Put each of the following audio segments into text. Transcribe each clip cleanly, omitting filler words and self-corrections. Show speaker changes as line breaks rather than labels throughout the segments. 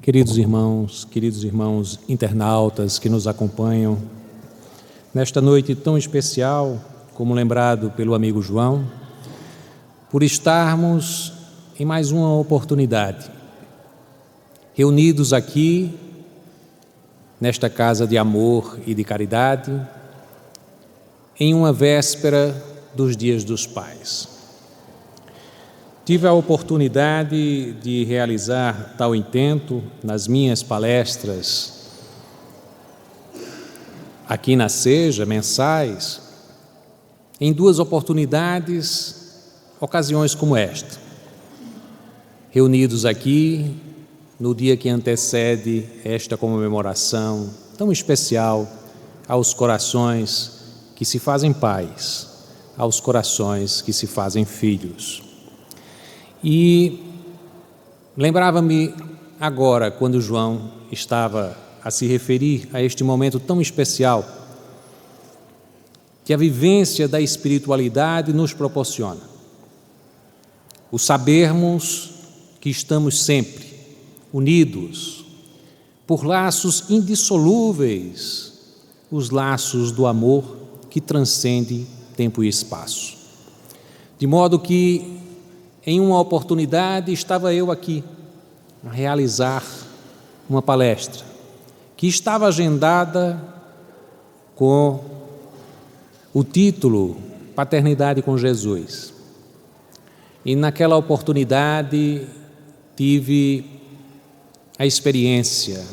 queridos irmãos internautas que nos acompanham nesta noite tão especial, como lembrado pelo amigo João, por estarmos em mais uma oportunidade, reunidos aqui nesta casa de amor e de caridade, em uma véspera dos Dias dos Pais. Tive a oportunidade de realizar tal intento nas minhas palestras aqui na Seja, mensais, em duas ocasiões como esta, reunidos aqui no dia que antecede esta comemoração tão especial aos corações que se fazem pais, aos corações que se fazem filhos. E lembrava-me agora, quando João estava a se referir a este momento tão especial que a vivência da espiritualidade nos proporciona, o sabermos que estamos sempre unidos por laços indissolúveis, os laços do amor que transcende tempo e espaço. De modo que, em uma oportunidade, estava eu aqui a realizar uma palestra que estava agendada com o título Paternidade com Jesus. E naquela oportunidade tive a experiência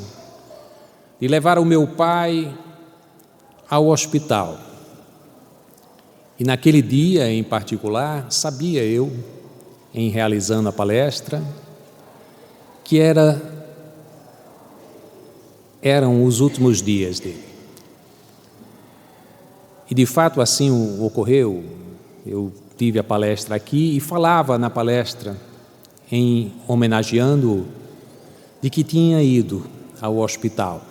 de levar o meu pai ao hospital. E naquele dia em particular, sabia eu, em realizando a palestra, que eram os últimos dias dele. E de fato assim ocorreu. Eu tive a palestra aqui e falava na palestra, homenageando-o, de que tinha ido ao hospital.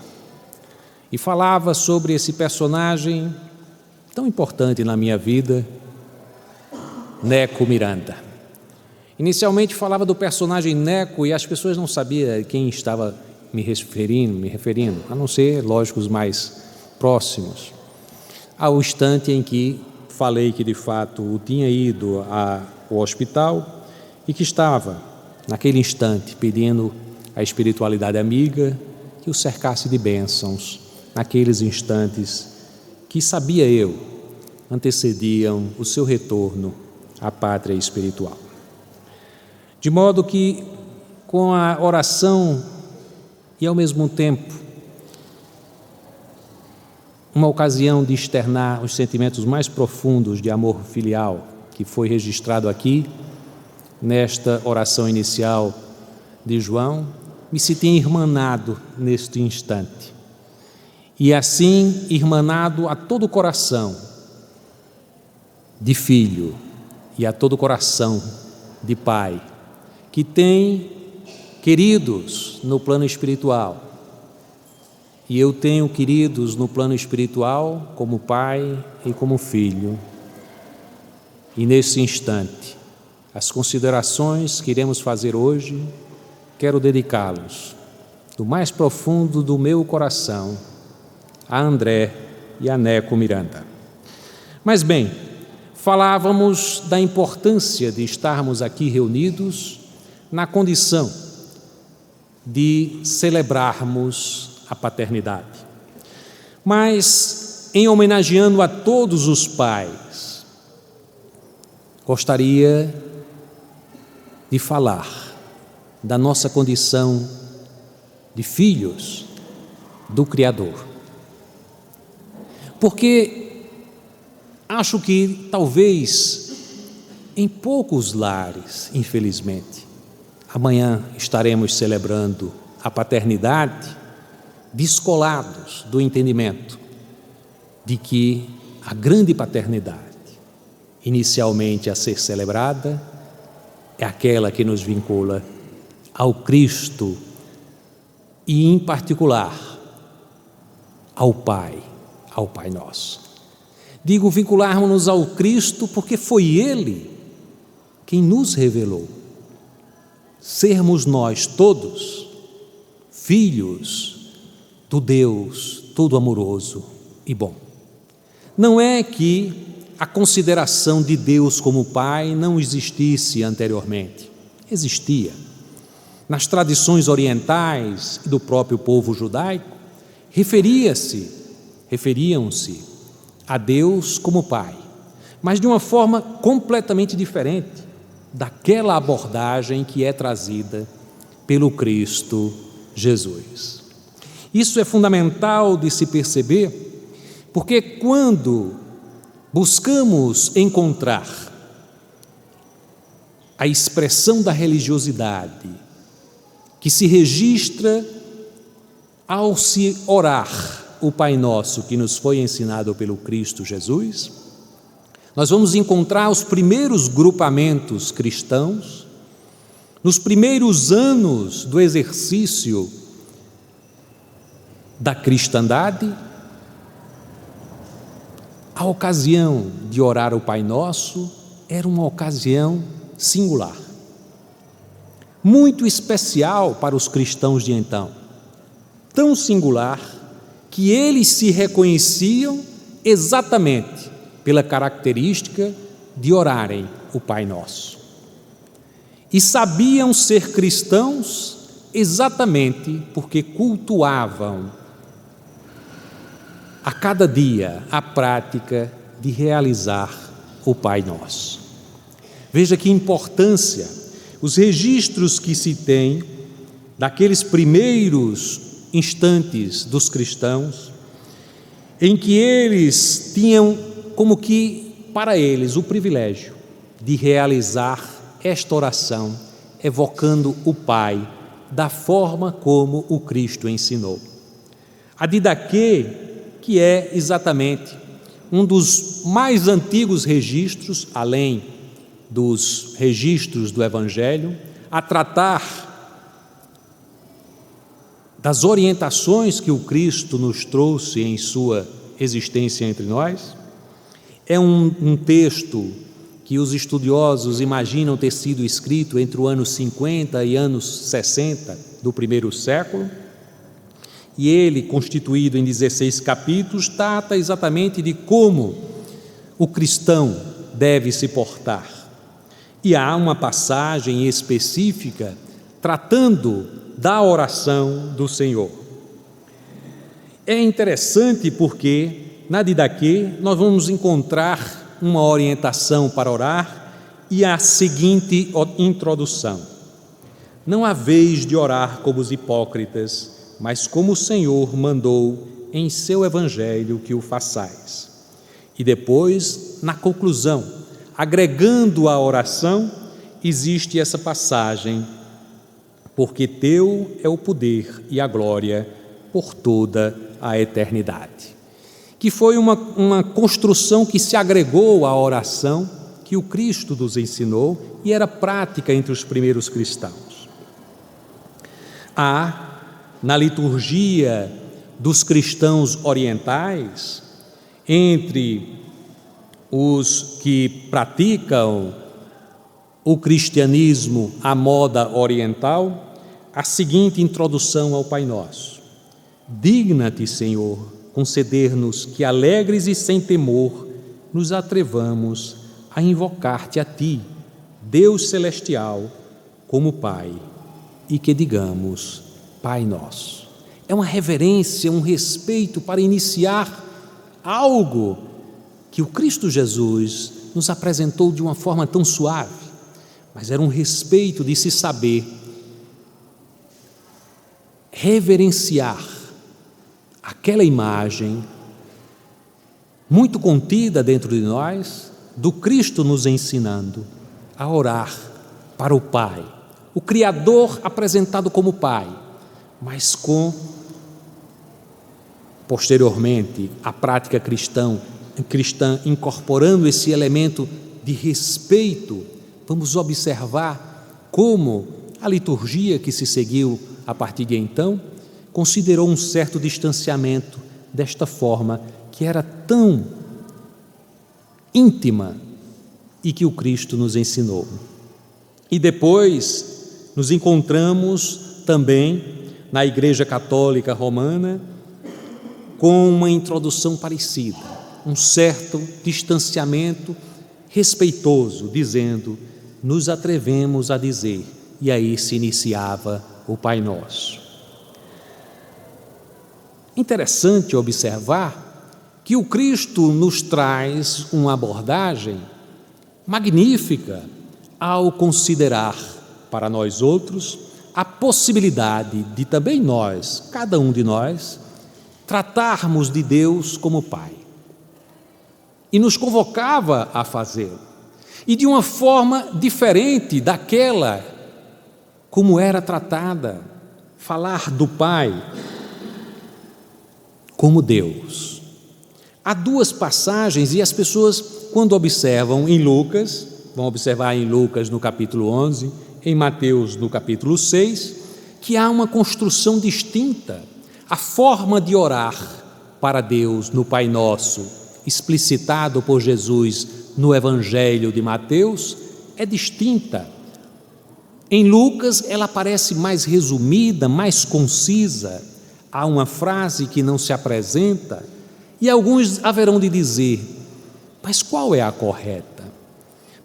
E falava sobre esse personagem tão importante na minha vida, Neco Miranda. Inicialmente falava do personagem Neco e as pessoas não sabiam quem estava me referindo, a não ser, lógico, os mais próximos. Ao instante em que falei que de fato tinha ido ao hospital e que estava, naquele instante, pedindo à espiritualidade amiga que o cercasse de bênçãos, naqueles instantes que, sabia eu, antecediam o seu retorno à pátria espiritual. De modo que, com a oração e, ao mesmo tempo, uma ocasião de externar os sentimentos mais profundos de amor filial, que foi registrado aqui, nesta oração inicial de João, me senti irmanado neste instante. E assim, irmanado a todo o coração de filho e a todo o coração de pai, que tem queridos no plano espiritual, e eu tenho queridos no plano espiritual como pai e como filho. E nesse instante, as considerações que iremos fazer hoje, quero dedicá-los do mais profundo do meu coração a André e a Neco Miranda. Mas bem, falávamos da importância de estarmos aqui reunidos na condição de celebrarmos a paternidade. Mas, em homenageando a todos os pais, gostaria de falar da nossa condição de filhos do Criador. Porque acho que talvez em poucos lares, infelizmente, amanhã estaremos celebrando a paternidade descolados do entendimento de que a grande paternidade, inicialmente a ser celebrada, é aquela que nos vincula ao Cristo e, em particular, ao Pai Nosso. Digo vincularmos-nos ao Cristo porque foi Ele quem nos revelou sermos nós todos filhos do Deus todo-amoroso e bom. Não é que a consideração de Deus como Pai não existisse anteriormente. Existia. Nas tradições orientais e do próprio povo judaico, referiam-se a Deus como Pai, mas de uma forma completamente diferente daquela abordagem que é trazida pelo Cristo Jesus. Isso é fundamental de se perceber, porque quando buscamos encontrar a expressão da religiosidade que se registra ao se orar o Pai Nosso que nos foi ensinado pelo Cristo Jesus, nós vamos encontrar os primeiros grupamentos cristãos, nos primeiros anos do exercício da cristandade, a ocasião de orar o Pai Nosso era uma ocasião singular, muito especial para os cristãos de então, tão singular que eles se reconheciam exatamente pela característica de orarem o Pai Nosso. E sabiam ser cristãos exatamente porque cultuavam a cada dia a prática de realizar o Pai Nosso. Veja que importância os registros que se tem daqueles primeiros instantes dos cristãos, em que eles tinham como que para eles o privilégio de realizar esta oração, evocando o Pai da forma como o Cristo ensinou. A didaquê, que é exatamente um dos mais antigos registros, além dos registros do Evangelho, a tratar das orientações que o Cristo nos trouxe em sua existência entre nós. É um texto que os estudiosos imaginam ter sido escrito entre o ano 50 e anos 60 do primeiro século, e ele, constituído em 16 capítulos, trata exatamente de como o cristão deve se portar. E há uma passagem específica tratando da oração do Senhor. É interessante porque na didaquê nós vamos encontrar uma orientação para orar e a seguinte introdução: não haveis de orar como os hipócritas, mas como o Senhor mandou em seu Evangelho que o façais. E depois, na conclusão, agregando a oração, existe essa passagem: porque teu é o poder e a glória por toda a eternidade. Que foi uma construção que se agregou à oração que o Cristo nos ensinou e era prática entre os primeiros cristãos. Há, na liturgia dos cristãos orientais, entre os que praticam o cristianismo à moda oriental, a seguinte introdução ao Pai Nosso: digna-te, Senhor, conceder-nos que, alegres e sem temor, nos atrevamos a invocar-te a Ti, Deus celestial, como Pai, e que digamos: Pai Nosso. É uma reverência, um respeito para iniciar algo que o Cristo Jesus nos apresentou de uma forma tão suave, mas era um respeito de se saber reverenciar aquela imagem muito contida dentro de nós, do Cristo nos ensinando a orar para o Pai, o Criador apresentado como Pai, mas com, posteriormente, a prática cristã incorporando esse elemento de respeito. Vamos observar como a liturgia que se seguiu a partir de então considerou um certo distanciamento desta forma que era tão íntima e que o Cristo nos ensinou. E depois, nos encontramos também na Igreja Católica Romana com uma introdução parecida, um certo distanciamento respeitoso, dizendo: nos atrevemos a dizer, e aí se iniciava o Pai Nosso. Interessante observar que o Cristo nos traz uma abordagem magnífica ao considerar para nós outros a possibilidade de também nós, cada um de nós, tratarmos de Deus como Pai. E nos convocava a fazê-lo. E de uma forma diferente daquela como era tratada, falar do Pai como Deus. Há duas passagens e as pessoas, quando observam em Lucas, vão observar em Lucas no capítulo 11, em Mateus no capítulo 6, que há uma construção distinta. A forma de orar para Deus no Pai Nosso, explicitado por Jesus no Evangelho de Mateus, é distinta. Em Lucas ela parece mais resumida, mais concisa. Há uma frase que não se apresenta e alguns haverão de dizer: mas qual é a correta?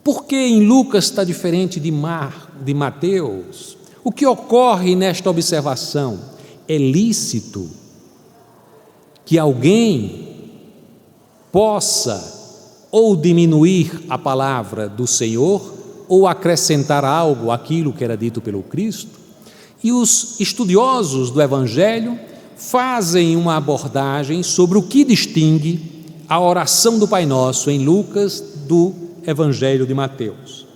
Por que em Lucas está diferente de Mateus? O que ocorre nesta observação? É lícito que alguém possa ou diminuir a palavra do Senhor ou acrescentar algo àquilo que era dito pelo Cristo? E os estudiosos do Evangelho fazem uma abordagem sobre o que distingue a oração do Pai Nosso em Lucas do Evangelho de Mateus.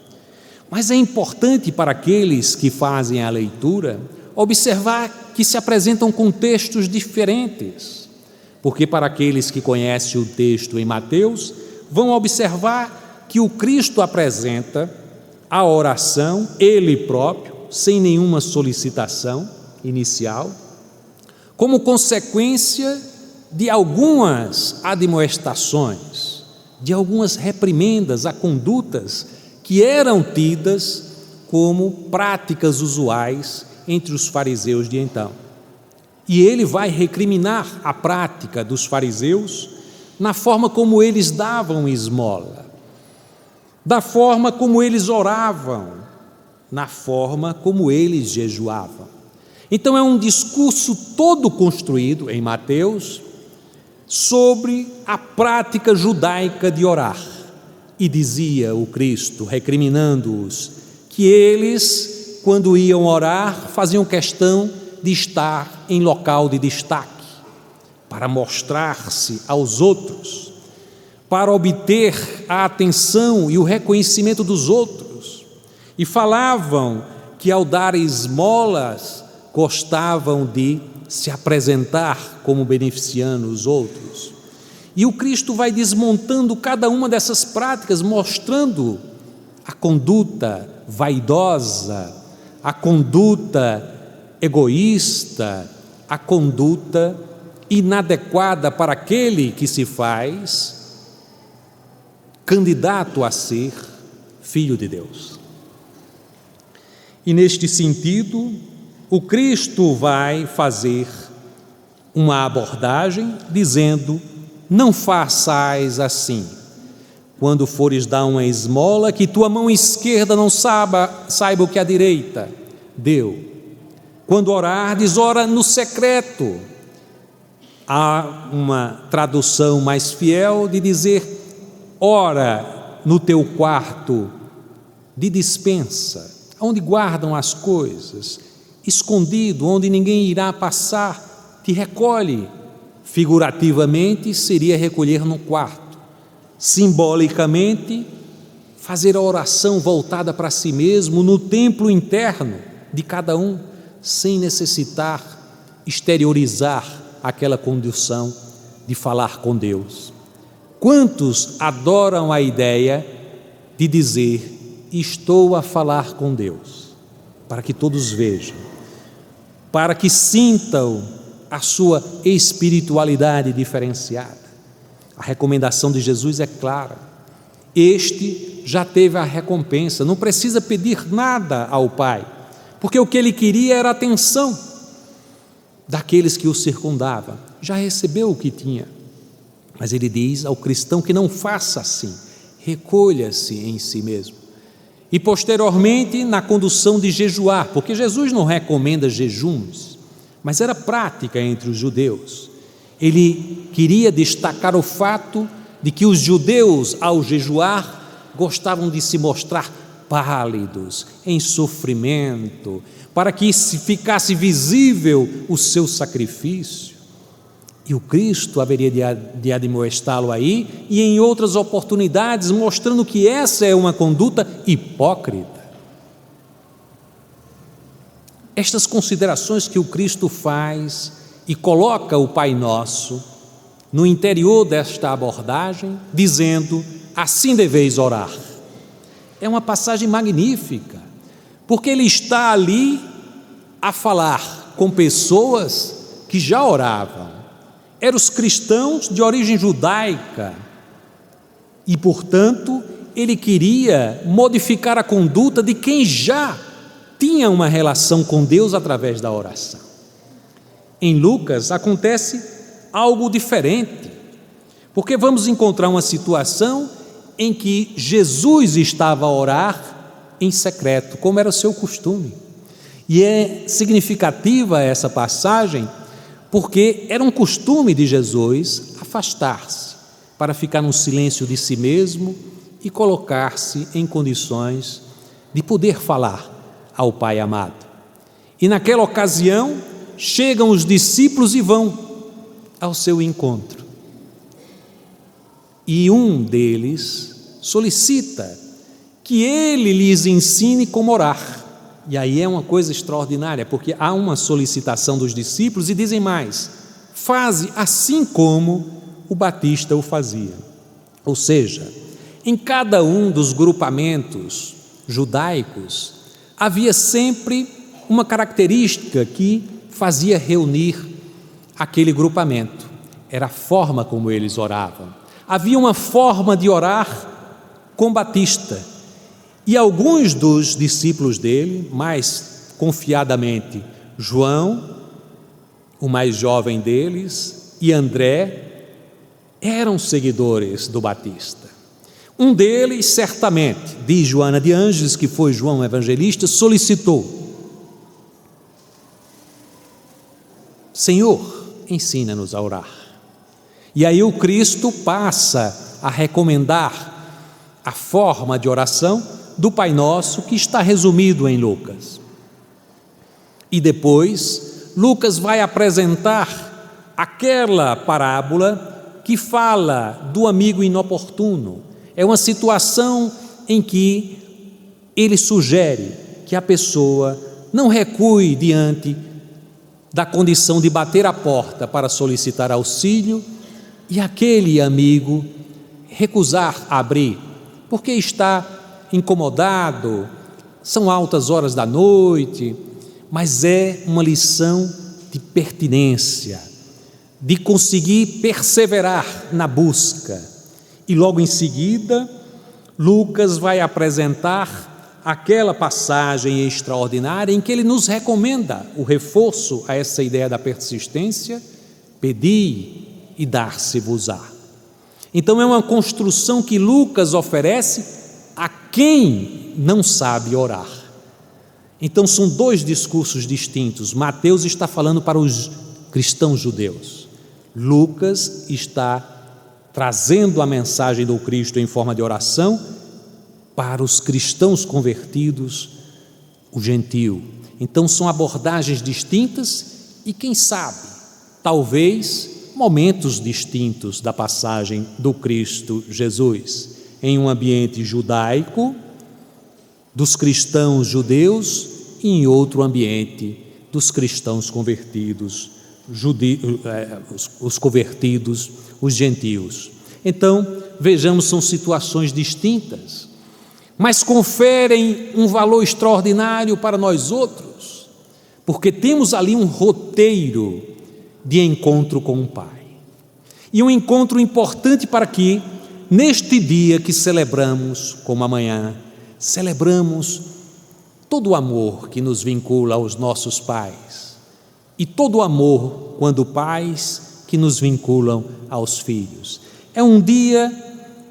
Mas é importante para aqueles que fazem a leitura observar que se apresentam contextos diferentes, porque para aqueles que conhecem o texto em Mateus, vão observar que o Cristo apresenta a oração, Ele próprio, sem nenhuma solicitação inicial, como consequência de algumas admoestações, de algumas reprimendas a condutas que eram tidas como práticas usuais entre os fariseus de então. E ele vai recriminar a prática dos fariseus na forma como eles davam esmola, da forma como eles oravam, na forma como eles jejuavam. Então é um discurso todo construído em Mateus sobre a prática judaica de orar. E dizia o Cristo, recriminando-os, que eles, quando iam orar, faziam questão de estar em local de destaque, para mostrar-se aos outros, para obter a atenção e o reconhecimento dos outros. E falavam que ao dar esmolas, gostavam de se apresentar como beneficiando os outros. E o Cristo vai desmontando cada uma dessas práticas, mostrando a conduta vaidosa, a conduta egoísta, a conduta inadequada para aquele que se faz candidato a ser filho de Deus. E neste sentido, o Cristo vai fazer uma abordagem dizendo: não façais assim, quando fores dar uma esmola, que tua mão esquerda não saiba o que a direita deu. Quando orardes, ora no secreto. Há uma tradução mais fiel de dizer: ora no teu quarto de despensa, onde guardam as coisas, escondido, onde ninguém irá passar, te recolhe. Figurativamente seria recolher no quarto, simbolicamente fazer a oração voltada para si mesmo no templo interno de cada um, sem necessitar exteriorizar aquela condição de falar com Deus. Quantos adoram a ideia de dizer: estou a falar com Deus, para que todos vejam, para que sintam a sua espiritualidade diferenciada. A recomendação de Jesus é clara: este já teve a recompensa, não precisa pedir nada ao Pai, porque o que ele queria era a atenção daqueles que o circundavam. Já recebeu o que tinha, mas ele diz ao cristão que não faça assim, recolha-se em si mesmo. E posteriormente na condução de jejuar, porque Jesus não recomenda jejuns, mas era prática entre os judeus. Ele queria destacar o fato de que os judeus, ao jejuar, gostavam de se mostrar pálidos, em sofrimento, para que ficasse visível o seu sacrifício. E o Cristo haveria de admoestá-lo aí, e em outras oportunidades, mostrando que essa é uma conduta hipócrita. Estas considerações que o Cristo faz e coloca o Pai Nosso no interior desta abordagem, dizendo: assim deveis orar. É uma passagem magnífica, porque ele está ali a falar com pessoas que já oravam. Eram os cristãos de origem judaica e, portanto, ele queria modificar a conduta de quem já tinha uma relação com Deus através da oração. Em Lucas acontece algo diferente, porque vamos encontrar uma situação em que Jesus estava a orar em secreto, como era o seu costume. E é significativa essa passagem, porque era um costume de Jesus afastar-se para ficar no silêncio de si mesmo e colocar-se em condições de poder falar ao Pai amado. E naquela ocasião chegam os discípulos e vão ao seu encontro. E um deles solicita que ele lhes ensine como orar. E aí é uma coisa extraordinária, porque há uma solicitação dos discípulos e dizem mais: faze assim como o Batista o fazia. Ou seja, em cada um dos grupamentos judaicos havia sempre uma característica que fazia reunir aquele grupamento. Era a forma como eles oravam. Havia uma forma de orar com Batista. E alguns dos discípulos dele, mais confiadamente João, o mais jovem deles, e André, eram seguidores do Batista. Um deles, certamente, diz Joana de Ângeles, que foi João Evangelista, solicitou: Senhor, ensina-nos a orar. E aí o Cristo passa a recomendar a forma de oração do Pai Nosso, que está resumido em Lucas. E depois Lucas vai apresentar aquela parábola que fala do amigo inoportuno. É uma situação em que ele sugere que a pessoa não recue diante da condição de bater a porta para solicitar auxílio e aquele amigo recusar abrir, porque está incomodado, são altas horas da noite, mas é uma lição de pertinência, de conseguir perseverar na busca. E logo em seguida, Lucas vai apresentar aquela passagem extraordinária em que ele nos recomenda o reforço a essa ideia da persistência: pedi e dar-se-vos-á. Então é uma construção que Lucas oferece a quem não sabe orar. Então são dois discursos distintos. Mateus está falando para os cristãos judeus. Lucas está trazendo a mensagem do Cristo em forma de oração para os cristãos convertidos, o gentio. Então são abordagens distintas e, quem sabe, talvez momentos distintos da passagem do Cristo Jesus. Em um ambiente judaico, dos cristãos judeus, e em outro ambiente dos cristãos convertidos, os convertidos, os gentios. Então, vejamos, são situações distintas, mas conferem um valor extraordinário para nós outros, porque temos ali um roteiro de encontro com o Pai. E um encontro importante para que, neste dia que celebramos, como amanhã, celebramos todo o amor que nos vincula aos nossos pais e todo o amor, quando pais, que nos vinculam aos filhos. É um dia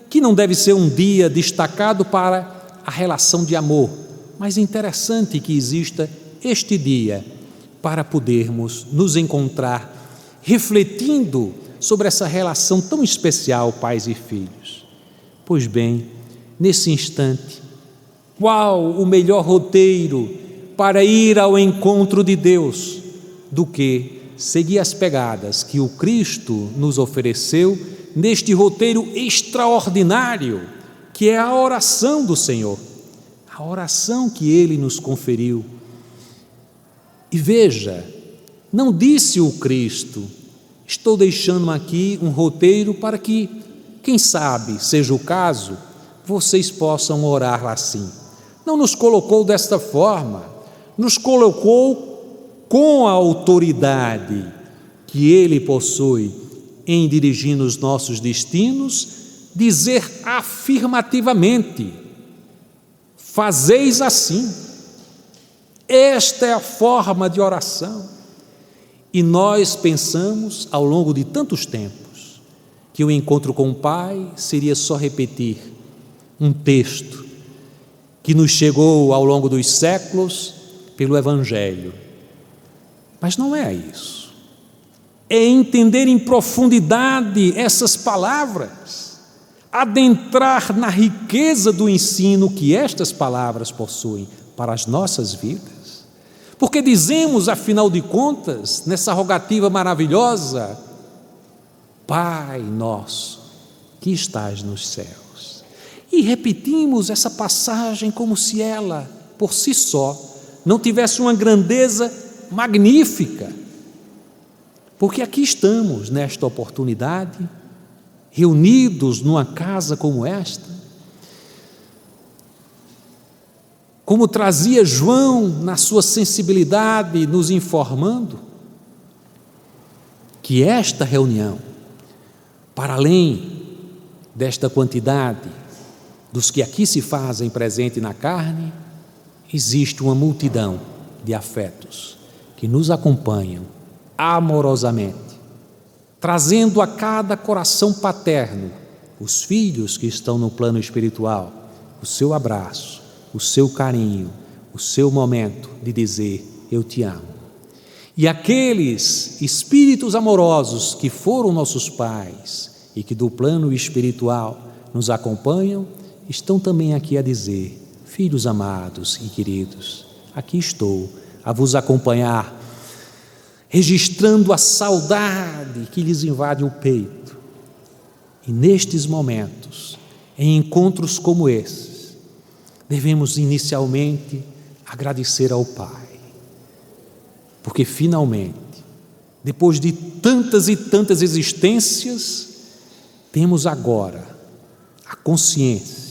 que não deve ser um dia destacado para a relação de amor, mas é interessante que exista este dia para podermos nos encontrar refletindo sobre essa relação tão especial, pais e filhos. Pois bem, nesse instante, qual o melhor roteiro para ir ao encontro de Deus do que seguir as pegadas que o Cristo nos ofereceu neste roteiro extraordinário que é a oração do Senhor, a oração que Ele nos conferiu. E veja, não disse o Cristo: estou deixando aqui um roteiro para que, quem sabe, seja o caso, vocês possam orar assim. Não nos colocou desta forma, nos colocou com a autoridade que Ele possui em dirigir os nossos destinos, dizer afirmativamente: fazeis assim. Esta é a forma de oração. E nós pensamos, ao longo de tantos tempos, que o encontro com o Pai seria só repetir um texto que nos chegou ao longo dos séculos pelo Evangelho. Mas não é isso. É entender em profundidade essas palavras, adentrar na riqueza do ensino que estas palavras possuem para as nossas vidas. Porque dizemos, afinal de contas, nessa rogativa maravilhosa: Pai nosso, que estás nos céus. E repetimos essa passagem como se ela, por si só, não tivesse uma grandeza magnífica. Porque aqui estamos, nesta oportunidade, reunidos numa casa como esta, como trazia João na sua sensibilidade, nos informando que esta reunião, para além desta quantidade dos que aqui se fazem presente na carne, existe uma multidão de afetos que nos acompanham amorosamente, trazendo a cada coração paterno os filhos que estão no plano espiritual, o seu abraço, o seu carinho, o seu momento de dizer: eu te amo. E aqueles espíritos amorosos que foram nossos pais e que do plano espiritual nos acompanham, estão também aqui a dizer: filhos amados e queridos, aqui estou a vos acompanhar, registrando a saudade que lhes invade o peito. E nestes momentos, em encontros como esse, devemos inicialmente agradecer ao Pai, porque finalmente, depois de tantas e tantas existências, temos agora a consciência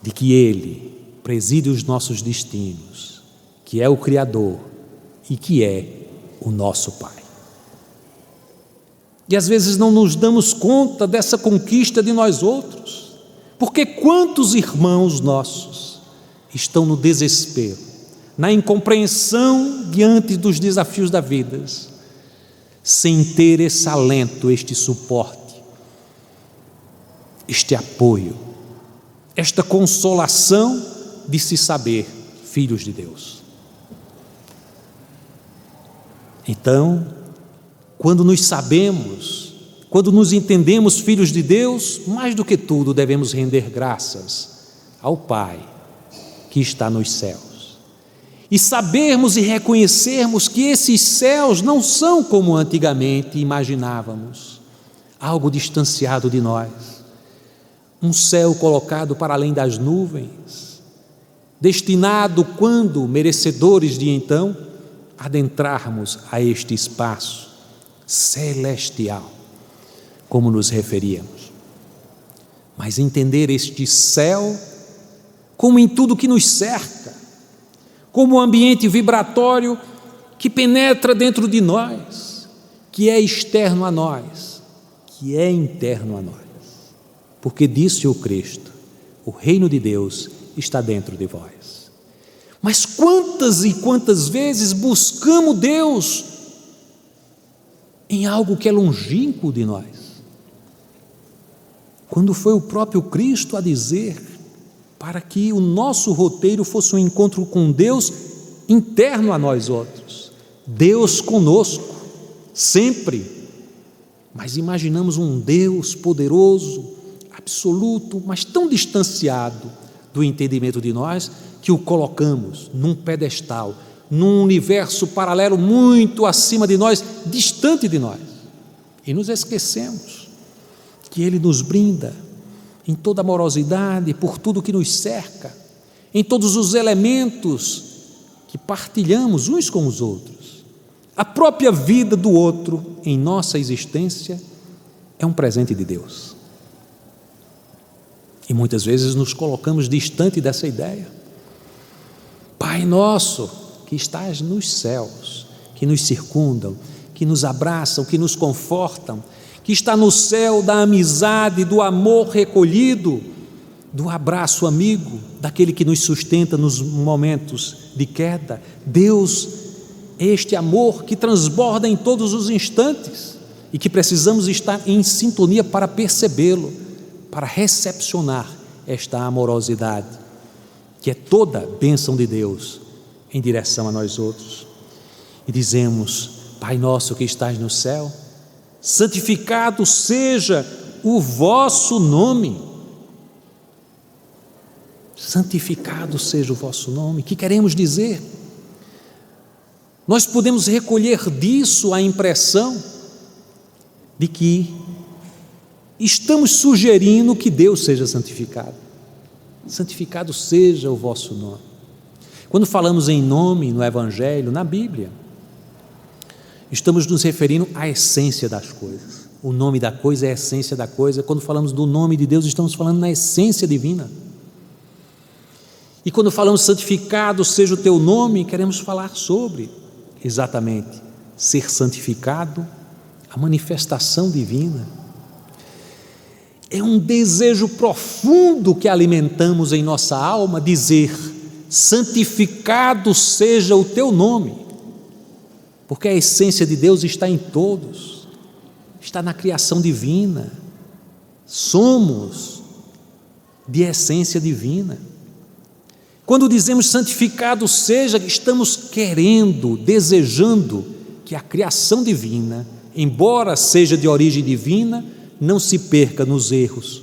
de que Ele preside os nossos destinos, que é o Criador e que é o nosso Pai. E às vezes não nos damos conta dessa conquista de nós outros, porque quantos irmãos nossos estão no desespero, na incompreensão diante dos desafios da vida, sem ter esse alento, este suporte, este apoio, esta consolação de se saber filhos de Deus. Então, quando nos sabemos, quando nos entendemos filhos de Deus, mais do que tudo devemos render graças ao Pai que está nos céus. E sabermos e reconhecermos que esses céus não são como antigamente imaginávamos, algo distanciado de nós, um céu colocado para além das nuvens, destinado, quando merecedores de então, adentrarmos a este espaço celestial, como nos referíamos. Mas entender este céu como em tudo que nos cerca, como um ambiente vibratório que penetra dentro de nós, que é externo a nós, que é interno a nós. Porque disse o Cristo: o reino de Deus está dentro de vós. Mas quantas e quantas vezes buscamos Deus em algo que é longínquo de nós? Quando foi o próprio Cristo a dizer para que o nosso roteiro fosse um encontro com Deus interno a nós outros, Deus conosco, sempre. Mas imaginamos um Deus poderoso, absoluto, mas tão distanciado do entendimento de nós, que o colocamos num pedestal, num universo paralelo muito acima de nós, distante de nós, e nos esquecemos que Ele nos brinda em toda amorosidade, por tudo que nos cerca, em todos os elementos que partilhamos uns com os outros. A própria vida do outro em nossa existência é um presente de Deus. E muitas vezes nos colocamos distante dessa ideia. Pai nosso, que estás nos céus, que nos circundam, que nos abraçam, que nos confortam, que está no céu da amizade, do amor recolhido, do abraço amigo, daquele que nos sustenta nos momentos de queda. Deus é este amor que transborda em todos os instantes e que precisamos estar em sintonia para percebê-lo, para recepcionar esta amorosidade, que é toda bênção de Deus em direção a nós outros. E dizemos: Pai nosso que estás no céu, santificado seja o vosso nome. Santificado seja o vosso nome. O que queremos dizer? Nós podemos recolher disso a impressão de que estamos sugerindo que Deus seja santificado. Santificado seja o vosso nome. Quando falamos em nome no Evangelho, na Bíblia, estamos nos referindo à essência das coisas. O nome da coisa é a essência da coisa. Quando falamos do nome de Deus, estamos falando na essência divina. E quando falamos santificado seja o teu nome, queremos falar sobre exatamente ser santificado, a manifestação divina. É um desejo profundo que alimentamos em nossa alma, dizer: santificado seja o teu nome. Porque a essência de Deus está em todos, está na criação divina, somos de essência divina. Quando dizemos santificado seja, estamos querendo, desejando que a criação divina, embora seja de origem divina, não se perca nos erros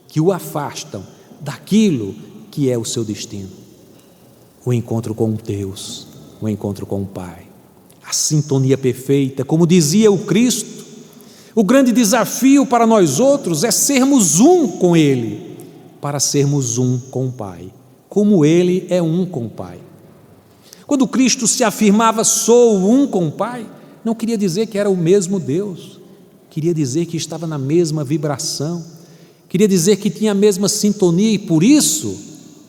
que o afastam daquilo que é o seu destino, o encontro com Deus, o encontro com o Pai. A sintonia perfeita, como dizia o Cristo, o grande desafio para nós outros é sermos um com Ele, para sermos um com o Pai, como Ele é um com o Pai. Quando Cristo se afirmava sou um com o Pai, não queria dizer que era o mesmo Deus, queria dizer que estava na mesma vibração, queria dizer que tinha a mesma sintonia, e por isso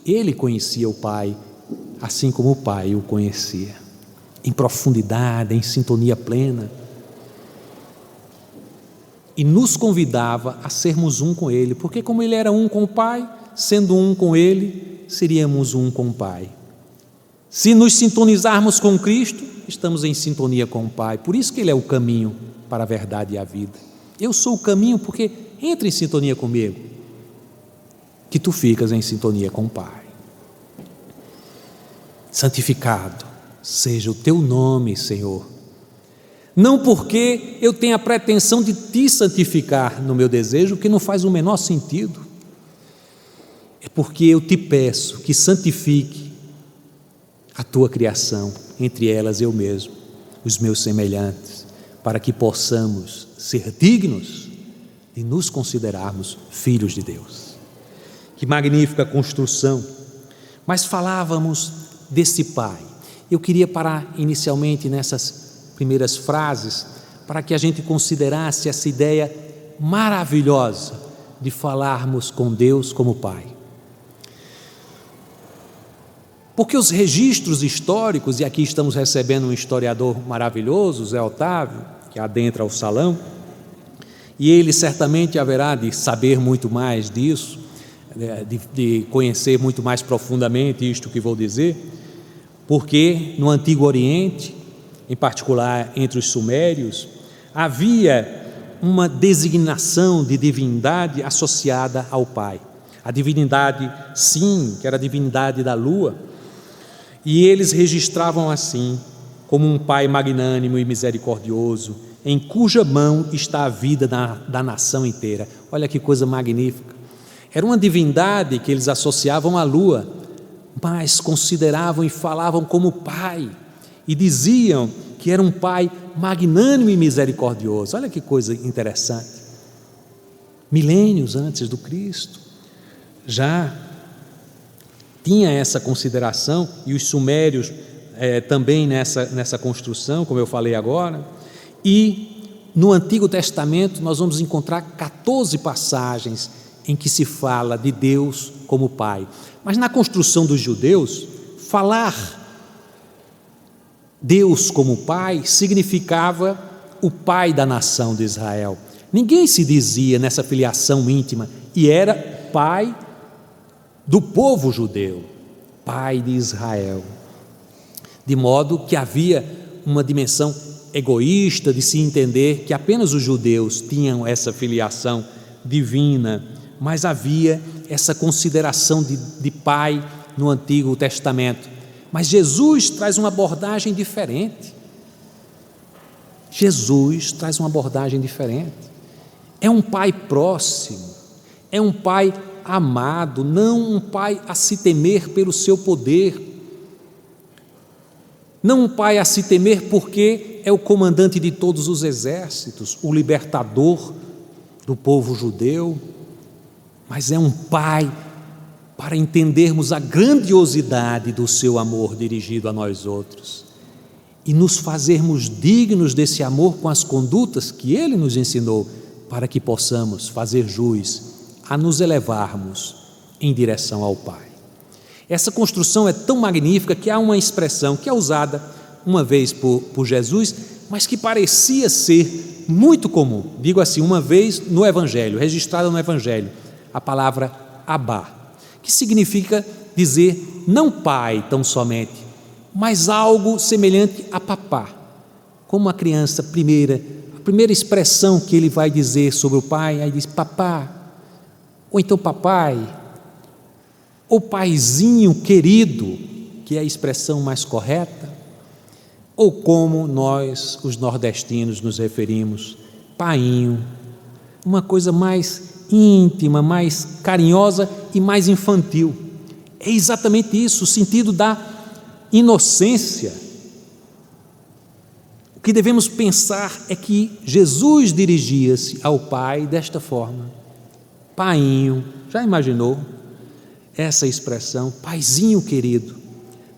Ele conhecia o Pai, assim como o Pai o conhecia, em profundidade, em sintonia plena, e nos convidava a sermos um com Ele, porque como Ele era um com o Pai, sendo um com Ele, seríamos um com o Pai. Se nos sintonizarmos com Cristo, estamos em sintonia com o Pai, por isso que Ele é o caminho para a verdade e a vida. Eu sou o caminho, porque entra em sintonia comigo, que tu ficas em sintonia com o Pai. Santificado seja o teu nome, Senhor, não porque eu tenha a pretensão de te santificar no meu desejo, que não faz o menor sentido, é porque eu te peço que santifique a tua criação, entre elas eu mesmo, os meus semelhantes, para que possamos ser dignos de nos considerarmos filhos de Deus. Que magnífica construção! Mas falávamos desse Pai. Eu queria parar inicialmente nessas primeiras frases, para que a gente considerasse essa ideia maravilhosa de falarmos com Deus como Pai. Porque os registros históricos, e aqui estamos recebendo um historiador maravilhoso, Zé Otávio, que adentra o salão, e ele certamente haverá de saber muito mais disso, de conhecer muito mais profundamente isto que vou dizer, porque no Antigo Oriente, em particular entre os sumérios, havia uma designação de divindade associada ao Pai. A divindade Sim, que era a divindade da lua, e eles registravam assim, como um Pai magnânimo e misericordioso, em cuja mão está a vida da nação inteira. Olha que coisa magnífica. Era uma divindade que eles associavam à lua, mas consideravam e falavam como Pai, e diziam que era um Pai magnânimo e misericordioso. Olha que coisa interessante. Milênios antes do Cristo, já tinha essa consideração, e os sumérios também nessa construção, como eu falei agora. E no Antigo Testamento nós vamos encontrar 14 passagens em que se fala de Deus como Pai. Mas na construção dos judeus, falar Deus como Pai significava o Pai da nação de Israel. Ninguém se dizia nessa filiação íntima, e era Pai do povo judeu, Pai de Israel. De modo que havia uma dimensão egoísta de se entender que apenas os judeus tinham essa filiação divina, mas havia essa consideração de Pai no Antigo Testamento. Mas Jesus traz uma abordagem diferente. Jesus traz uma abordagem diferente. É um Pai próximo, é um Pai amado, não um Pai a se temer pelo seu poder, não um Pai a se temer porque é o comandante de todos os exércitos, o libertador do povo judeu, mas é um Pai para entendermos a grandiosidade do seu amor dirigido a nós outros e nos fazermos dignos desse amor com as condutas que Ele nos ensinou, para que possamos fazer jus a nos elevarmos em direção ao Pai. Essa construção é tão magnífica que há uma expressão que é usada uma vez por Jesus, mas que parecia ser muito comum, digo assim, uma vez no Evangelho, registrada no Evangelho, a palavra Abá, que significa dizer não pai tão somente, mas algo semelhante a papá, como a criança, a primeira expressão que ele vai dizer sobre o pai, aí diz papá, ou então papai, ou paizinho querido, que é a expressão mais correta, ou como nós, os nordestinos, nos referimos, painho, uma coisa mais íntima, mais carinhosa e mais infantil. É exatamente isso, o sentido da inocência. O que devemos pensar é que Jesus dirigia-se ao Pai desta forma: painho. Já imaginou essa expressão, paizinho querido?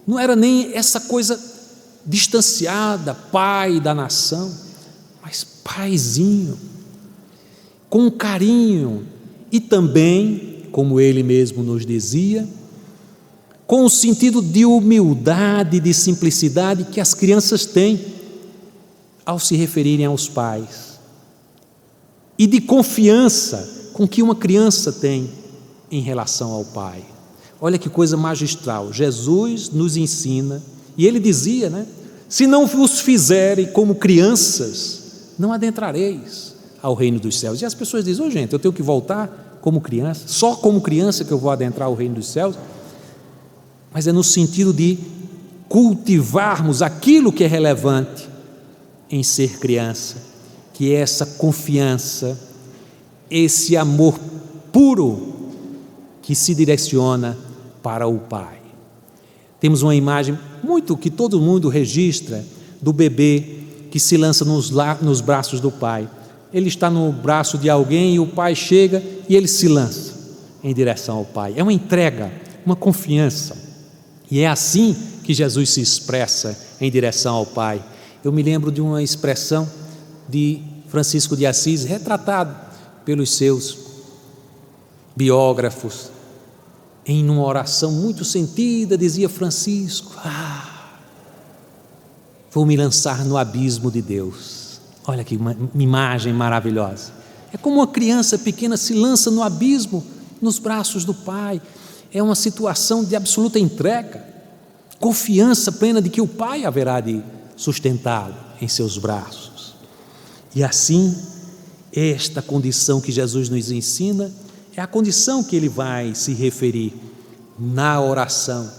Não era nem essa coisa distanciada, pai da nação, mas paizinho, com carinho, e também, como ele mesmo nos dizia, com o sentido de humildade, de simplicidade que as crianças têm ao se referirem aos pais, e de confiança com que uma criança tem em relação ao Pai. Olha que coisa magistral. Jesus nos ensina, e ele dizia, se não vos fizerem como crianças, não adentrareis ao reino dos céus. E as pessoas dizem, gente, eu tenho que voltar como criança, só como criança que eu vou adentrar o reino dos céus? Mas é no sentido de cultivarmos aquilo que é relevante em ser criança, que é essa confiança, esse amor puro que se direciona para o Pai. Temos uma imagem muito que todo mundo registra do bebê que se lança nos braços do pai. Ele está no braço de alguém e o pai chega e ele se lança em direção ao Pai. É uma entrega, uma confiança. E é assim que Jesus se expressa em direção ao Pai. Eu me lembro de uma expressão de Francisco de Assis, retratado pelos seus biógrafos, em uma oração muito sentida, dizia Francisco: vou me lançar no abismo de Deus. Olha que uma imagem maravilhosa. É como uma criança pequena se lança no abismo, nos braços do Pai. É uma situação de absoluta entrega. confiança plena de que o Pai haverá de sustentá-lo em seus braços. E assim, esta condição que Jesus nos ensina é a condição que ele vai se referir na oração.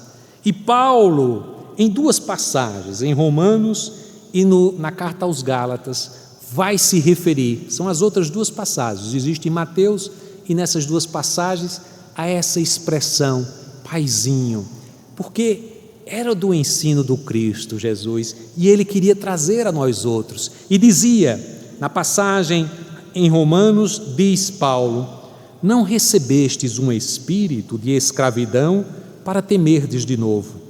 E Paulo, em duas passagens, em Romanos e na carta aos Gálatas, vai se referir, são as outras duas passagens, existe em Mateus e nessas duas passagens, a essa expressão, Paizinho, porque era do ensino do Cristo Jesus e ele queria trazer a nós outros. E dizia, na passagem em Romanos, diz Paulo: não recebestes um espírito de escravidão para temerdes de novo,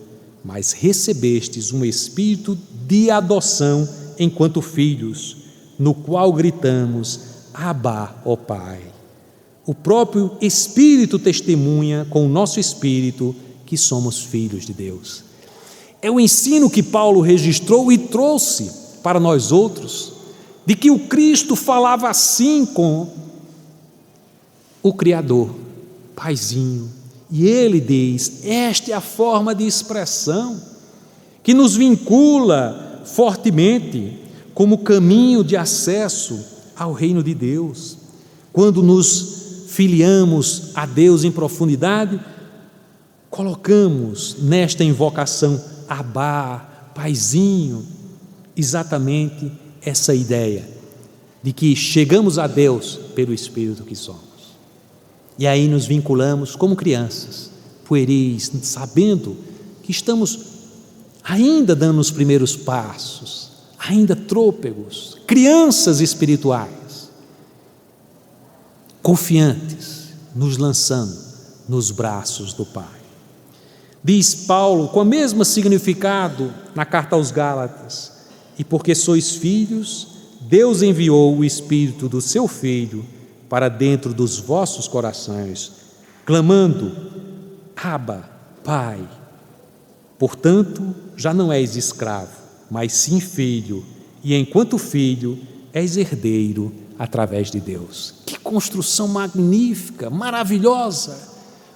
mas recebestes um espírito de adoção enquanto filhos, no qual gritamos: Abba, ó Pai. O próprio Espírito testemunha com o nosso espírito que somos filhos de Deus. É o ensino que Paulo registrou e trouxe para nós outros, de que o Cristo falava assim com o Criador, Paizinho. E ele diz, esta é a forma de expressão que nos vincula fortemente como caminho de acesso ao reino de Deus. Quando nos filiamos a Deus em profundidade, colocamos nesta invocação Abba, Paizinho, exatamente essa ideia de que chegamos a Deus pelo Espírito que somos. E aí nos vinculamos como crianças, pueris, sabendo que estamos ainda dando os primeiros passos, ainda trôpegos, crianças espirituais, confiantes, nos lançando nos braços do Pai. Diz Paulo, com o mesmo significado na carta aos Gálatas: e porque sois filhos, Deus enviou o Espírito do seu Filho para dentro dos vossos corações, clamando: Abba, Pai. Portanto, já não és escravo, mas sim filho, e enquanto filho, és herdeiro através de Deus. Que construção magnífica, maravilhosa!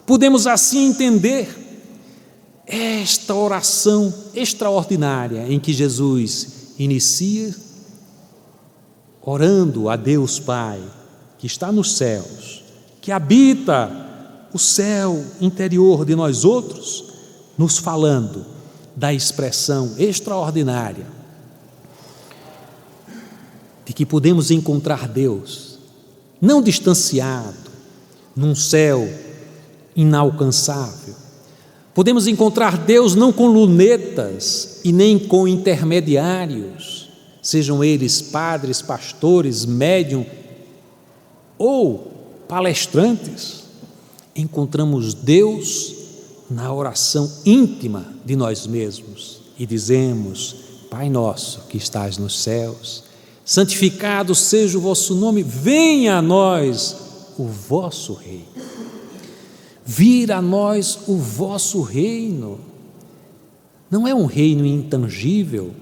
Podemos assim entender esta oração extraordinária em que Jesus inicia orando a Deus Pai, que está nos céus, que habita o céu interior de nós outros, nos falando da expressão extraordinária de que podemos encontrar Deus, não distanciado, num céu inalcançável. Podemos encontrar Deus não com lunetas e nem com intermediários, sejam eles padres, pastores, médium ou palestrantes. Encontramos Deus na oração íntima de nós mesmos e dizemos: Pai nosso que estás nos céus, santificado seja o vosso nome, venha a nós o vosso reino. Vir a nós o vosso reino. Não é um reino intangível,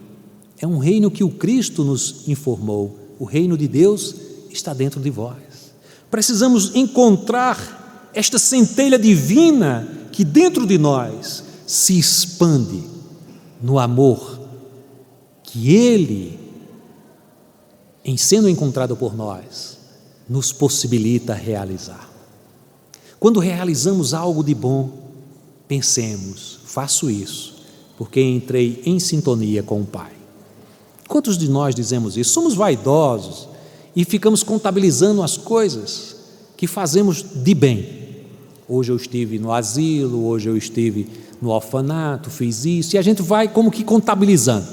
é um reino que o Cristo nos informou. O reino de Deus está dentro de vós. Precisamos encontrar esta centelha divina que dentro de nós se expande no amor que Ele, em sendo encontrado por nós, nos possibilita realizar. Quando realizamos algo de bom, pensemos: faço isso porque entrei em sintonia com o Pai. Quantos de nós dizemos isso? Somos vaidosos e ficamos contabilizando as coisas que fazemos de bem. Hoje eu estive no asilo, hoje eu estive no orfanato, fiz isso, e a gente vai como que contabilizando,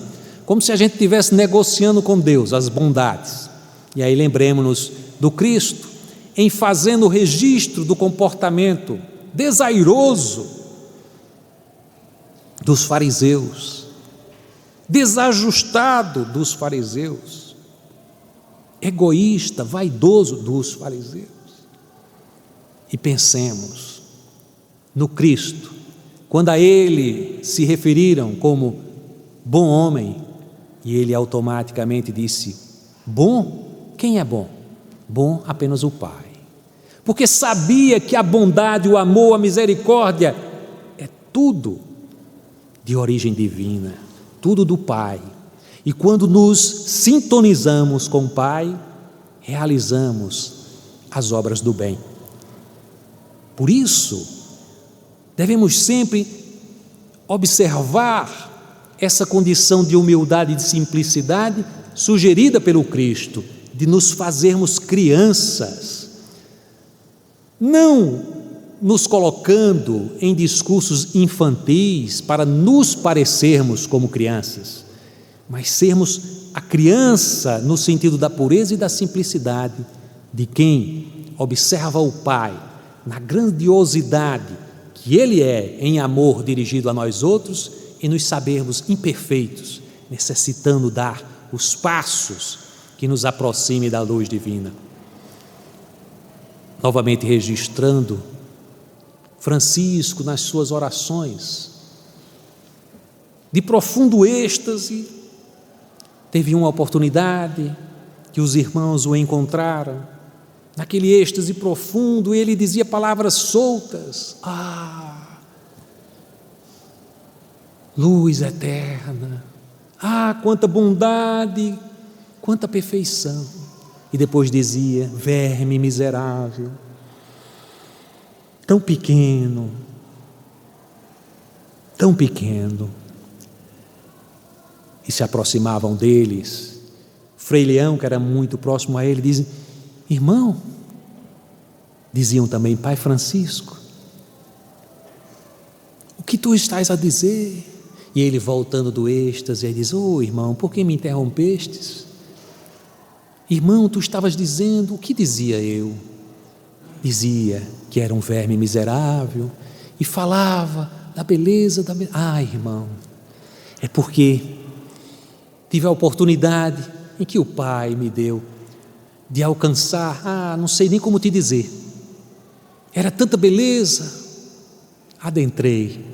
como se a gente estivesse negociando com Deus as bondades. E aí lembremos-nos do Cristo em fazendo o registro do comportamento desairoso dos fariseus, desajustado dos fariseus, egoísta, vaidoso dos fariseus. E pensemos no Cristo, quando a Ele se referiram como bom homem, e Ele automaticamente disse: bom? Quem é bom? Bom apenas o Pai, porque sabia que a bondade, o amor, a misericórdia é tudo de origem divina, tudo do Pai. E quando nos sintonizamos com o Pai, realizamos as obras do bem. Por isso, devemos sempre observar essa condição de humildade e de simplicidade sugerida pelo Cristo, de nos fazermos crianças, não nos colocando em discursos infantis para nos parecermos como crianças, mas sermos a criança no sentido da pureza e da simplicidade de quem observa o Pai na grandiosidade que Ele é em amor dirigido a nós outros e nos sabermos imperfeitos, necessitando dar os passos que nos aproxime da luz divina. Novamente registrando Francisco nas suas orações, de profundo êxtase, teve uma oportunidade que os irmãos o encontraram, naquele êxtase profundo, ele dizia palavras soltas: luz eterna, quanta bondade, quanta perfeição. E depois dizia: verme miserável, tão pequeno, tão pequeno. E se aproximavam deles. Frei Leão, que era muito próximo a ele, dizia: irmão, diziam também: Pai Francisco, o que tu estás a dizer? E ele, voltando do êxtase, ele diz: irmão, por que me interrompestes? Irmão, tu estavas dizendo, o que dizia eu? Dizia que era um verme miserável e falava da beleza da... irmão, é porque tive a oportunidade em que o Pai me deu de alcançar, não sei nem como te dizer, era tanta beleza, adentrei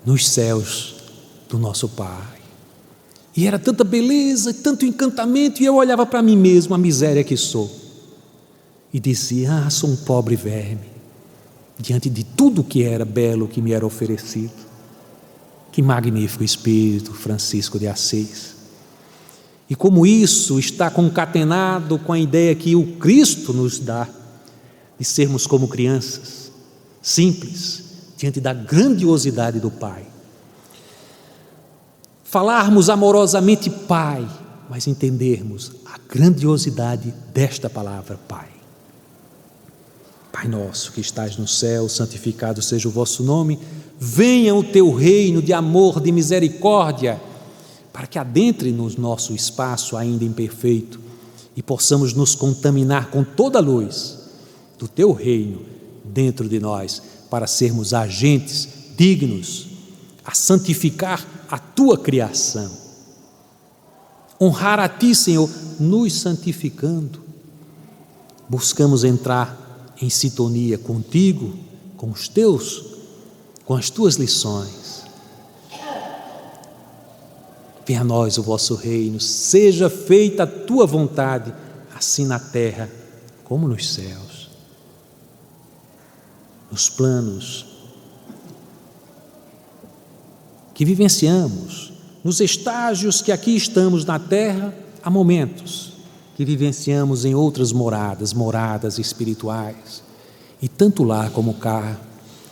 nos céus do nosso Pai, e era tanta beleza, tanto encantamento, e eu olhava para mim mesmo, a miséria que sou, e dizia: sou um pobre verme, diante de tudo que era belo que me era oferecido. Que magnífico espírito Francisco de Assis! E como isso está concatenado com a ideia que o Cristo nos dá, de sermos como crianças, simples, diante da grandiosidade do Pai. Falarmos amorosamente Pai, mas entendermos a grandiosidade desta palavra Pai. Pai nosso que estás no céu, santificado seja o vosso nome, venha o teu reino de amor, de misericórdia, para que adentre no nosso espaço ainda imperfeito e possamos nos contaminar com toda a luz do teu reino dentro de nós, para sermos agentes dignos a santificar a tua criação. Honrar a ti, Senhor, nos santificando. Buscamos entrar em sintonia contigo, com as tuas lições. Venha a nós o vosso reino, seja feita a tua vontade, assim na terra como nos céus. Nos planos que vivenciamos, nos estágios que aqui estamos na terra, há momentos que vivenciamos em outras moradas espirituais, e tanto lá como cá,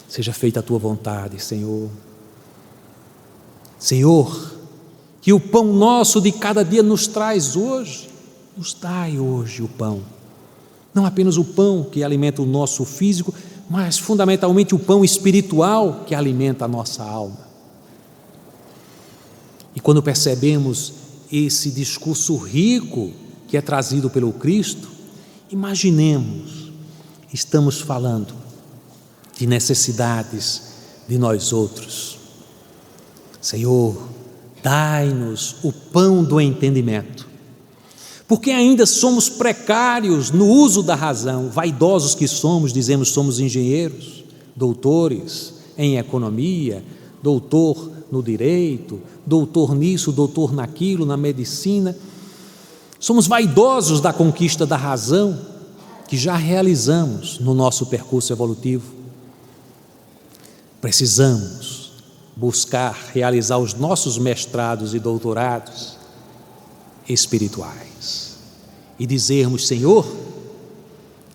seja feita a tua vontade, Senhor. Senhor, que o pão nosso de cada dia nos traz hoje, nos dai hoje o pão, não apenas o pão que alimenta o nosso físico, mas fundamentalmente o pão espiritual que alimenta a nossa alma. E quando percebemos esse discurso rico que é trazido pelo Cristo, imaginemos, estamos falando de necessidades de nós outros. Senhor, dai-nos o pão do entendimento, porque ainda somos precários no uso da razão, vaidosos que somos, dizemos somos engenheiros, doutores em economia, doutor no direito, doutor nisso, doutor naquilo, na medicina. Somos vaidosos da conquista da razão que já realizamos no nosso percurso evolutivo. Precisamos buscar realizar os nossos mestrados e doutorados espirituais e dizermos: Senhor,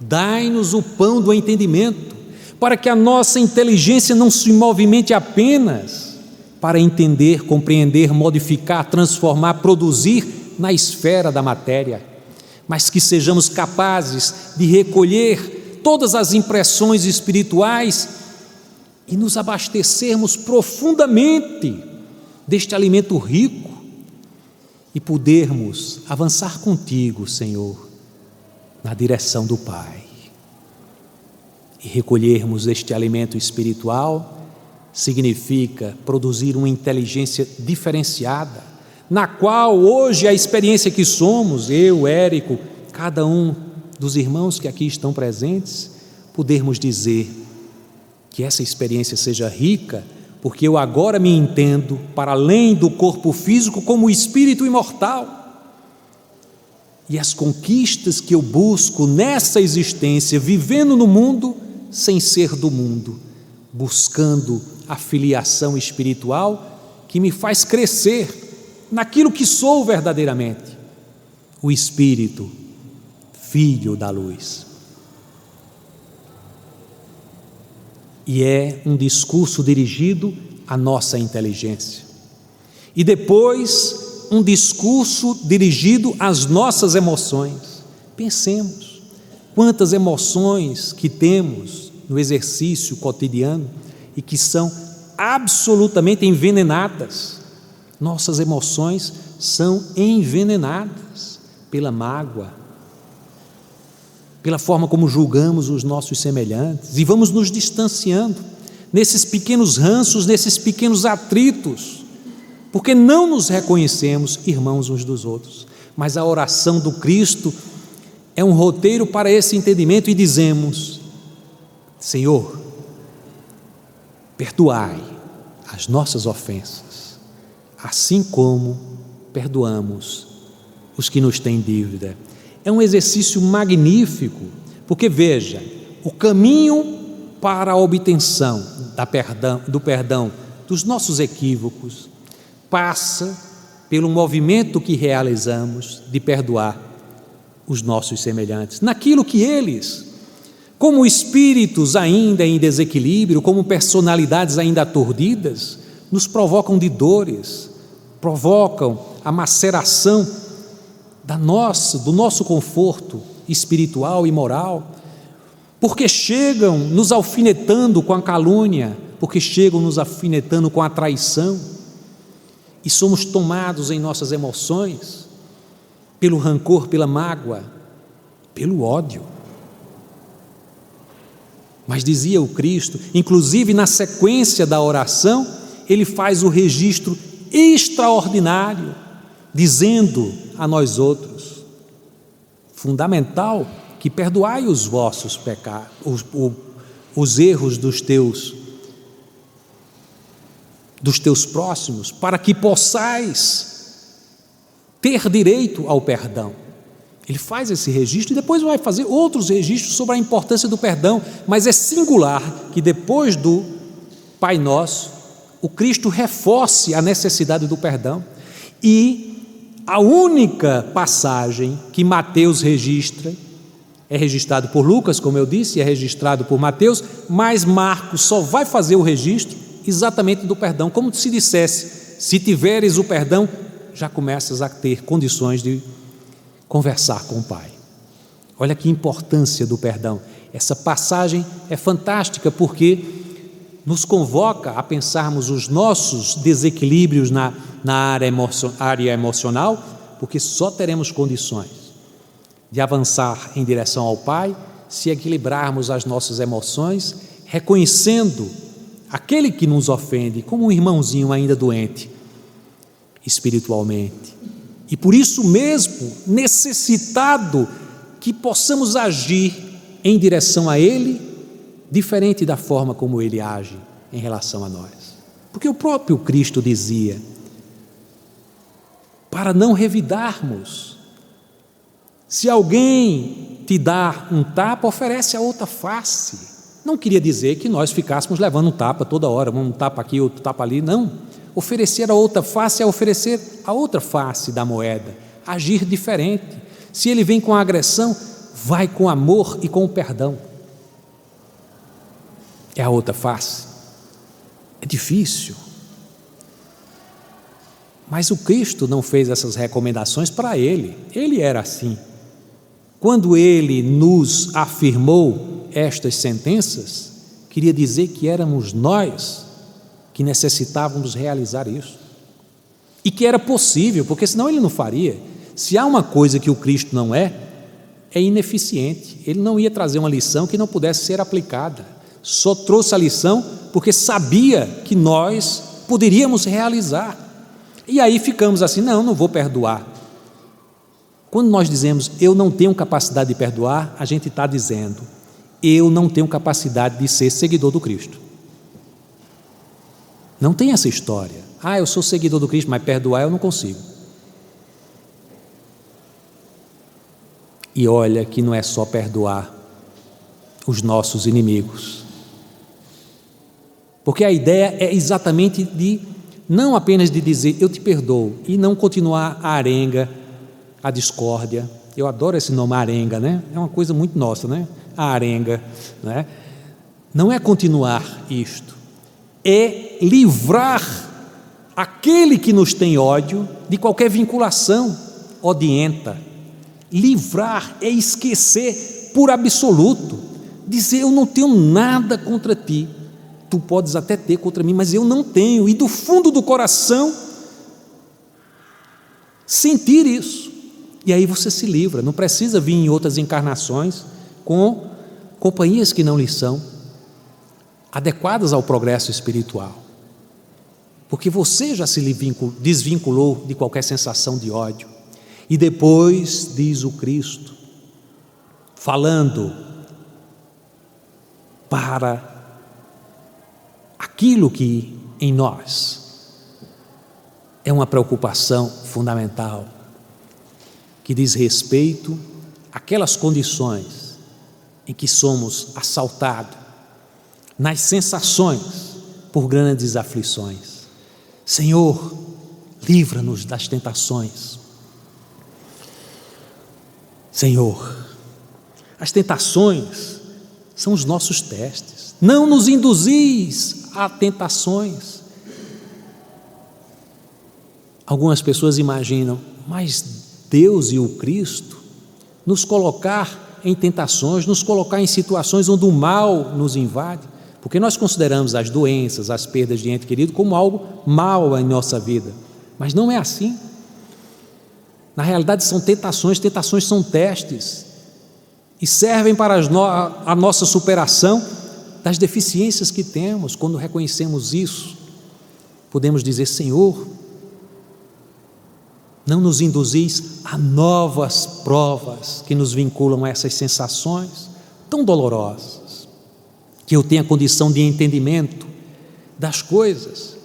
dai-nos o pão do entendimento, para que a nossa inteligência não se movimente apenas para entender, compreender, modificar, transformar, produzir na esfera da matéria, mas que sejamos capazes de recolher todas as impressões espirituais e nos abastecermos profundamente deste alimento rico e podermos avançar contigo, Senhor, na direção do Pai. E recolhermos este alimento espiritual significa produzir uma inteligência diferenciada, na qual hoje a experiência que somos, eu, Érico, cada um dos irmãos que aqui estão presentes, podermos dizer que essa experiência seja rica, porque eu agora me entendo para além do corpo físico como espírito imortal. E as conquistas que eu busco nessa existência, vivendo no mundo sem ser do mundo, buscando a filiação espiritual que me faz crescer naquilo que sou verdadeiramente, o Espírito, Filho da luz. E é um discurso dirigido à nossa inteligência. E depois, um discurso dirigido às nossas emoções. Pensemos, quantas emoções que temos no exercício cotidiano e que são absolutamente envenenadas. Nossas emoções são envenenadas pela mágoa, pela forma como julgamos os nossos semelhantes, e vamos nos distanciando nesses pequenos ranços, nesses pequenos atritos, porque não nos reconhecemos irmãos uns dos outros. Mas a oração do Cristo é um roteiro para esse entendimento, e dizemos: Senhor, perdoai as nossas ofensas, assim como perdoamos os que nos têm dívida. É um exercício magnífico, porque veja, o caminho para a obtenção do perdão dos nossos equívocos passa pelo movimento que realizamos de perdoar os nossos semelhantes, naquilo que eles, como espíritos ainda em desequilíbrio, como personalidades ainda aturdidas, nos provocam de dores, provocam a maceração do nosso conforto espiritual e moral, porque chegam nos alfinetando com a calúnia, porque chegam nos alfinetando com a traição, e somos tomados em nossas emoções pelo rancor, pela mágoa, pelo ódio. Mas dizia o Cristo, inclusive na sequência da oração, ele faz o registro extraordinário, dizendo a nós outros, fundamental, que perdoai os vossos pecados, os erros dos teus próximos, para que possais ter direito ao perdão. Ele faz esse registro e depois vai fazer outros registros sobre a importância do perdão, mas é singular que depois do Pai Nosso, o Cristo reforce a necessidade do perdão. E a única passagem que Mateus registra, é registrado por Lucas, como eu disse, é registrado por Mateus, mas Marcos só vai fazer o registro exatamente do perdão, como se dissesse: se tiveres o perdão, já começas a ter condições de conversar com o Pai. Olha que importância do perdão. Essa passagem é fantástica porque nos convoca a pensarmos os nossos desequilíbrios na área emocional, porque só teremos condições de avançar em direção ao Pai se equilibrarmos as nossas emoções, reconhecendo aquele que nos ofende como um irmãozinho ainda doente espiritualmente, e por isso mesmo necessitado que possamos agir em direção a ele diferente da forma como ele age em relação a nós, porque o próprio Cristo dizia para não revidarmos. Se alguém te dá um tapa, oferece a outra face. não queria dizer que nós ficássemos levando um tapa toda hora, um tapa aqui, outro tapa ali, não. Oferecer a outra face é oferecer a outra face da moeda, agir diferente. Se ele vem com a agressão, vai com amor e com o perdão. É a outra face. É difícil. Mas o Cristo não fez essas recomendações para ele. Ele era assim. Quando ele nos afirmou estas sentenças, queria dizer que éramos nós que necessitávamos realizar isso. E que era possível, porque senão ele não faria. Se há uma coisa que o Cristo não é ineficiente. Ele não ia trazer uma lição que não pudesse ser aplicada. Só trouxe a lição porque sabia que nós poderíamos realizar. E aí ficamos assim, não vou perdoar. Quando nós dizemos, eu não tenho capacidade de perdoar, a gente está dizendo, eu não tenho capacidade de ser seguidor do Cristo. Não tem essa história. Eu sou seguidor do Cristo, mas perdoar eu não consigo. E olha que não é só perdoar os nossos inimigos. Porque a ideia é exatamente de, não apenas de dizer, eu te perdoo, e não continuar a arenga, a discórdia. Eu adoro esse nome, arenga, né? É uma coisa muito nossa, né? A arenga, né? Não é continuar isto, é livrar aquele que nos tem ódio de qualquer vinculação odienta. Livrar é esquecer por absoluto, dizer, eu não tenho nada contra ti, tu podes até ter contra mim, mas eu não tenho, e do fundo do coração sentir isso, e aí você se livra. Não precisa vir em outras encarnações com companhias que não lhe são adequadas ao progresso espiritual, porque você já se desvinculou de qualquer sensação de ódio. E depois diz o Cristo, falando para aquilo que em nós é uma preocupação fundamental, que diz respeito àquelas condições em que somos assaltados, nas sensações, por grandes aflições. Senhor, livra-nos das tentações. Senhor, as tentações são os nossos testes. Não nos induzis a tentações. Algumas pessoas imaginam, mas Deus e o Cristo nos colocar em tentações, nos colocar em situações onde o mal nos invade, porque nós consideramos as doenças, as perdas de ente querido como algo mal em nossa vida, mas não é assim. Na realidade são tentações são testes, e servem para a nossa superação das deficiências que temos. Quando reconhecemos isso, podemos dizer, Senhor, não nos induzis a novas provas que nos vinculam a essas sensações tão dolorosas, que eu tenha condição de entendimento das coisas,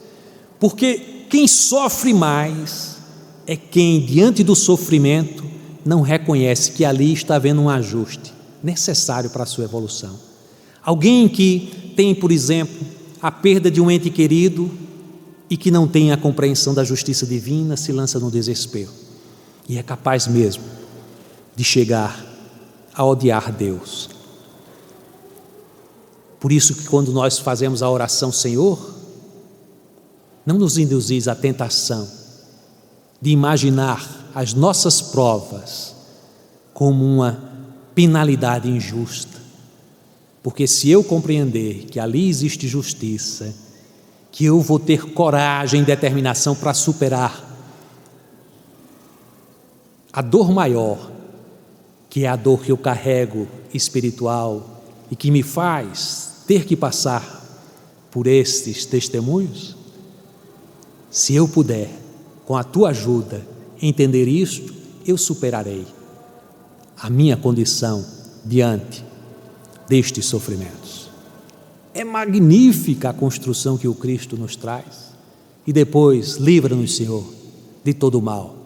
porque quem sofre mais é quem, diante do sofrimento, não reconhece que ali está havendo um ajuste necessário para a sua evolução. Alguém que tem, por exemplo, a perda de um ente querido e que não tem a compreensão da justiça divina, se lança no desespero e é capaz mesmo de chegar a odiar Deus. Por isso que quando nós fazemos a oração, Senhor, não nos induzis à tentação de imaginar as nossas provas como uma penalidade injusta, porque se eu compreender que ali existe justiça, que eu vou ter coragem e determinação para superar a dor maior, que é a dor que eu carrego espiritual e que me faz ter que passar por estes testemunhos, se eu puder, com a tua ajuda, entender isto, eu superarei a minha condição diante destes sofrimentos. É magnífica a construção que o Cristo nos traz. E depois, livra-nos, Senhor, de todo o mal.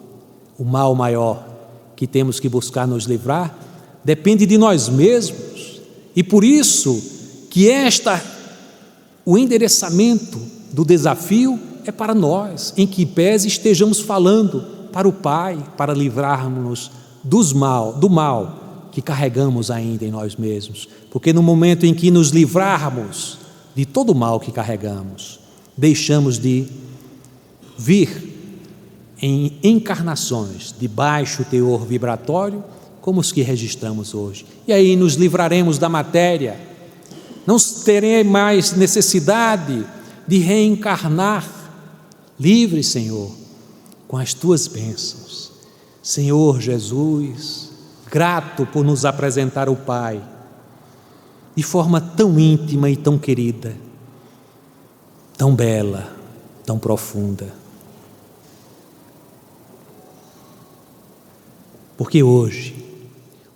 O mal maior que temos que buscar nos livrar depende de nós mesmos, e por isso que o endereçamento do desafio é para nós, em que pese estejamos falando para o Pai, para livrarmos do mal que carregamos ainda em nós mesmos, porque no momento em que nos livrarmos de todo o mal que carregamos, deixamos de vir em encarnações de baixo teor vibratório, como os que registramos hoje, e aí nos livraremos da matéria, não terei mais necessidade de reencarnar. Livre, Senhor, com as tuas bênçãos. Senhor Jesus, grato por nos apresentar o Pai de forma tão íntima e tão querida, tão bela, tão profunda. Porque hoje,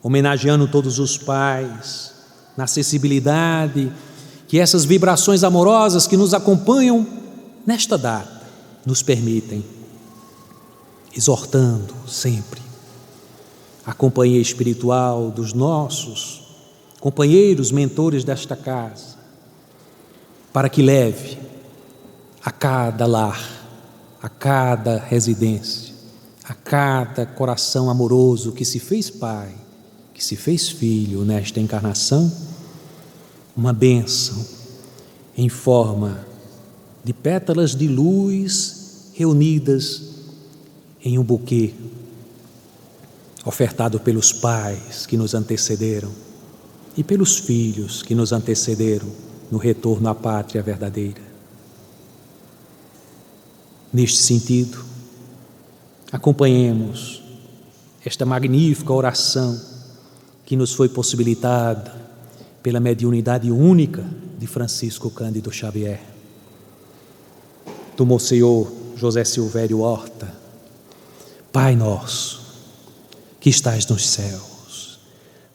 homenageando todos os pais, na acessibilidade, que essas vibrações amorosas que nos acompanham nesta data nos permitem, exortando sempre a companhia espiritual dos nossos companheiros, mentores desta casa, para que leve a cada lar, a cada residência, a cada coração amoroso que se fez pai, que se fez filho nesta encarnação, uma bênção em forma de pétalas de luz reunidas em um buquê ofertado pelos pais que nos antecederam e pelos filhos que nos antecederam no retorno à pátria verdadeira. Neste sentido, acompanhemos esta magnífica oração que nos foi possibilitada pela mediunidade única de Francisco Cândido Xavier, do Monsenhor José Silvério Horta. Pai nosso, que estais nos céus,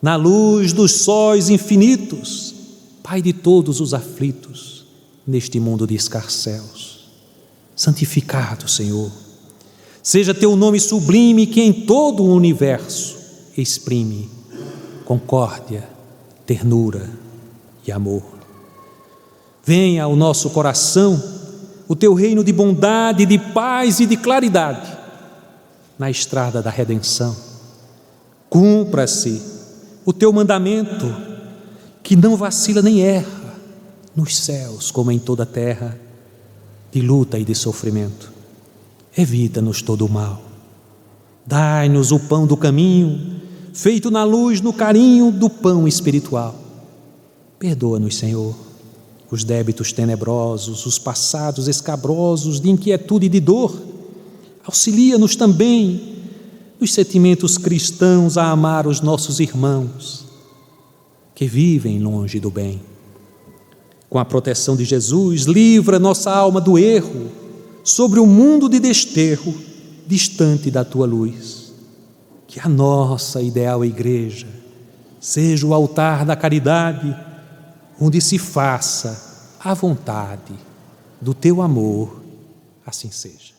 na luz dos sóis infinitos, Pai de todos os aflitos, neste mundo de escarcéus, santificado, Senhor, seja teu nome sublime que em todo o universo exprime concórdia, ternura e amor. Venha ao nosso coração o teu reino de bondade, de paz e de claridade na estrada da redenção. Cumpra-se o teu mandamento, que não vacila nem erra, nos céus como em toda a terra, de luta e de sofrimento. Evita-nos todo o mal. Dai-nos o pão do caminho, feito na luz, no carinho do pão espiritual. Perdoa-nos, Senhor, os débitos tenebrosos, os passados escabrosos de inquietude e de dor. Auxilia-nos também nos sentimentos cristãos a amar os nossos irmãos que vivem longe do bem. Com a proteção de Jesus, livra nossa alma do erro sobre o mundo de desterro distante da tua luz. Que a nossa ideal igreja seja o altar da caridade, onde se faça a vontade do teu amor, assim seja.